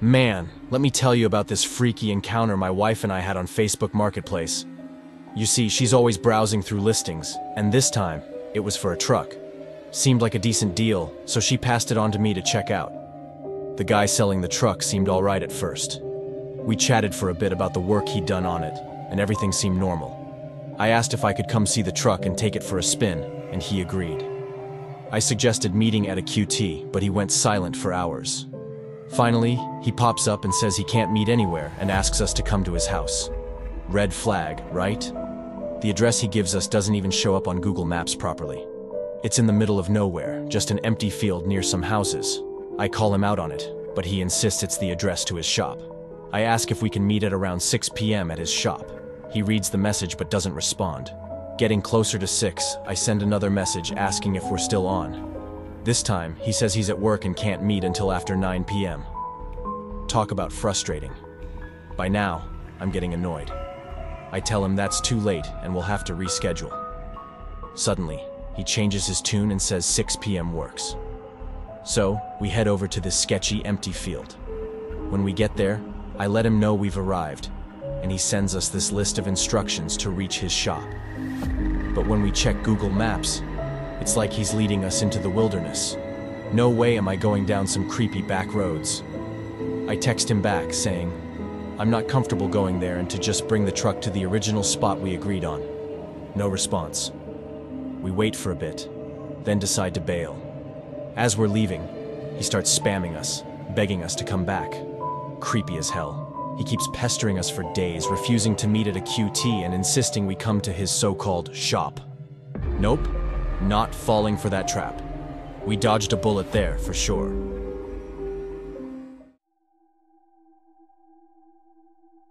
Man, let me tell you about this freaky encounter my wife and I had on Facebook Marketplace. You see, she's always browsing through listings, and this time, it was for a truck. Seemed like a decent deal, so she passed it on to me to check out. The guy selling the truck seemed alright at first. We chatted for a bit about the work he'd done on it, and everything seemed normal. I asked if I could come see the truck and take it for a spin, and he agreed. I suggested meeting at a QT, but he went silent for hours. Finally, he pops up and says he can't meet anywhere and asks us to come to his house. Red flag, right? The address he gives us doesn't even show up on Google Maps properly. It's in the middle of nowhere, just an empty field near some houses. I call him out on it, but he insists it's the address to his shop. I ask if we can meet at around 6 p.m. at his shop. He reads the message but doesn't respond. Getting closer to 6, I send another message asking if we're still on. This time, he says he's at work and can't meet until after 9 p.m. Talk about frustrating. By now, I'm getting annoyed. I tell him that's too late and we'll have to reschedule. Suddenly, he changes his tune and says 6 p.m. works. So, we head over to this sketchy, empty field. When we get there, I let him know we've arrived, and he sends us this list of instructions to reach his shop. But when we check Google Maps, it's like he's leading us into the wilderness. No way am I going down some creepy back roads. I text him back saying, I'm not comfortable going there and to just bring the truck to the original spot we agreed on. No response. We wait for a bit, then decide to bail. As we're leaving, he starts spamming us, begging us to come back. Creepy as hell. He keeps pestering us for days, refusing to meet at a QT and insisting we come to his so-called shop. Nope, not falling for that trap. We dodged a bullet there, for sure.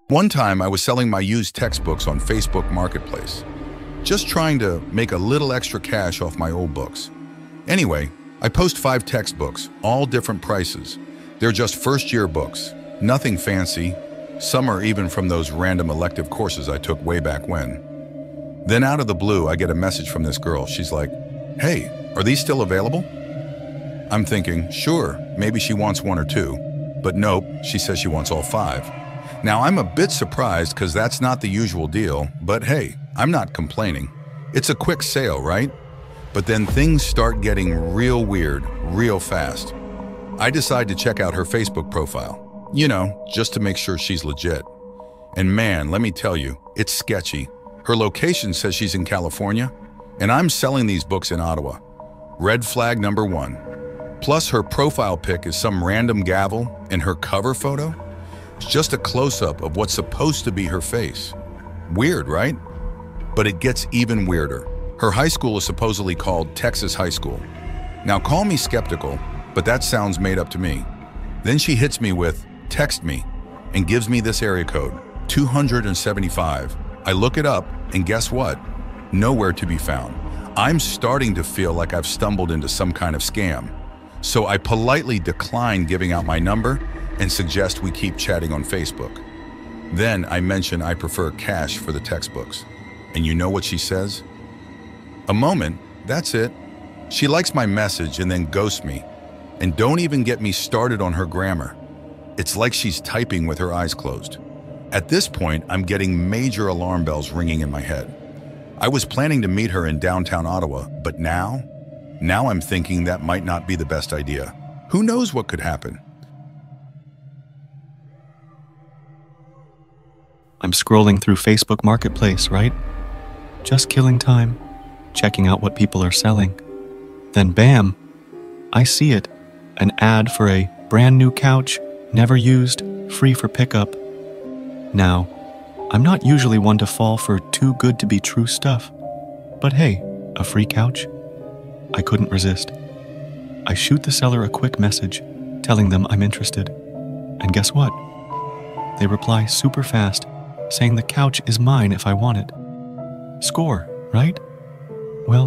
One time I was selling my used textbooks on Facebook Marketplace, just trying to make a little extra cash off my old books. Anyway, I post 5 textbooks, all different prices. They're just first-year books, nothing fancy. Some are even from those random elective courses I took way back when. Then out of the blue, I get a message from this girl. She's like, "Hey, are these still available?" I'm thinking, sure, maybe she wants 1 or 2. But nope, she says she wants all 5. Now, I'm a bit surprised because that's not the usual deal, but hey, I'm not complaining. It's a quick sale, right? But then things start getting real weird, real fast. I decide to check out her Facebook profile. You know, just to make sure she's legit. And man, let me tell you, it's sketchy. Her location says she's in California, and I'm selling these books in Ottawa. Red flag number 1. Plus her profile pic is some random gavel, and her cover photo is just a close-up of what's supposed to be her face. Weird, right? But it gets even weirder. Her high school is supposedly called Texas High School. Now call me skeptical, but that sounds made up to me. Then she hits me with, "Text me," and gives me this area code, 275. I look it up, and guess what? Nowhere to be found. I'm starting to feel like I've stumbled into some kind of scam. So I politely decline giving out my number and suggest we keep chatting on Facebook. Then I mention I prefer cash for the textbooks. And you know what she says? A moment, that's it. She likes my message and then ghosts me. And don't even get me started on her grammar. It's like she's typing with her eyes closed. At this point, I'm getting major alarm bells ringing in my head. I was planning to meet her in downtown Ottawa, but now I'm thinking that might not be the best idea. Who knows what could happen? I'm scrolling through Facebook Marketplace, right? Just killing time, checking out what people are selling. Then bam, I see it, an ad for a brand new couch, never used, free for pickup. Now, I'm not usually one to fall for too good to be true stuff, but hey, a free couch? I couldn't resist. I shoot the seller a quick message, telling them I'm interested. And guess what? They reply super fast, saying the couch is mine if I want it. Score, right? Well,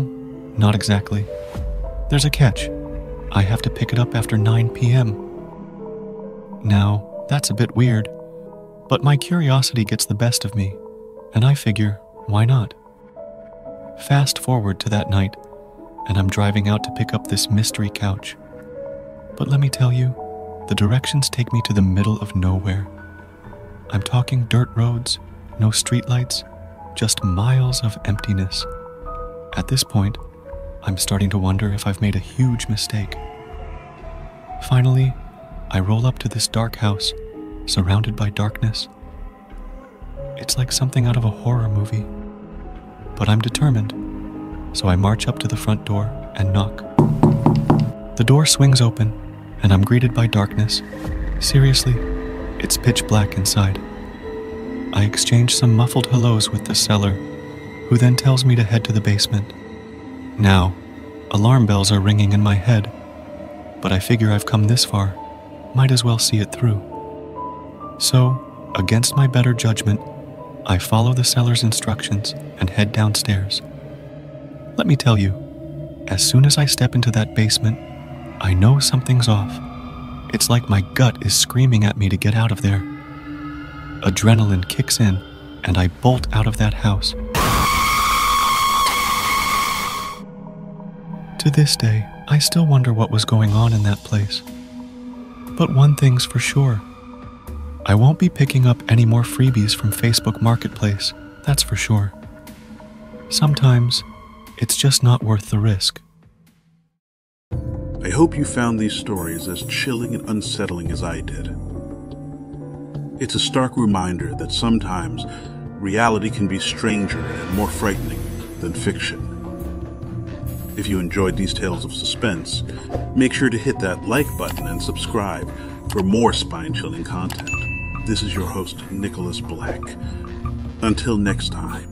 not exactly. There's a catch. I have to pick it up after 9 p.m. Now, that's a bit weird, but my curiosity gets the best of me, and I figure, why not? Fast forward to that night, and I'm driving out to pick up this mystery couch. But let me tell you, the directions take me to the middle of nowhere. I'm talking dirt roads, no streetlights, just miles of emptiness. At this point, I'm starting to wonder if I've made a huge mistake. Finally, I roll up to this dark house, surrounded by darkness. It's like something out of a horror movie. But I'm determined, so I march up to the front door and knock. The door swings open, and I'm greeted by darkness. Seriously, it's pitch black inside. I exchange some muffled hellos with the seller, who then tells me to head to the basement. Now, alarm bells are ringing in my head, but I figure I've come this far, might as well see it through. So, against my better judgment, I follow the seller's instructions and head downstairs. Let me tell you, as soon as I step into that basement, I know something's off. It's like my gut is screaming at me to get out of there. Adrenaline kicks in, and I bolt out of that house. To this day, I still wonder what was going on in that place. But one thing's for sure. I won't be picking up any more freebies from Facebook Marketplace, that's for sure. Sometimes, it's just not worth the risk. I hope you found these stories as chilling and unsettling as I did. It's a stark reminder that sometimes reality can be stranger and more frightening than fiction. If you enjoyed these tales of suspense, make sure to hit that like button and subscribe for more spine-chilling content. This is your host, Nicholas Black. Until next time.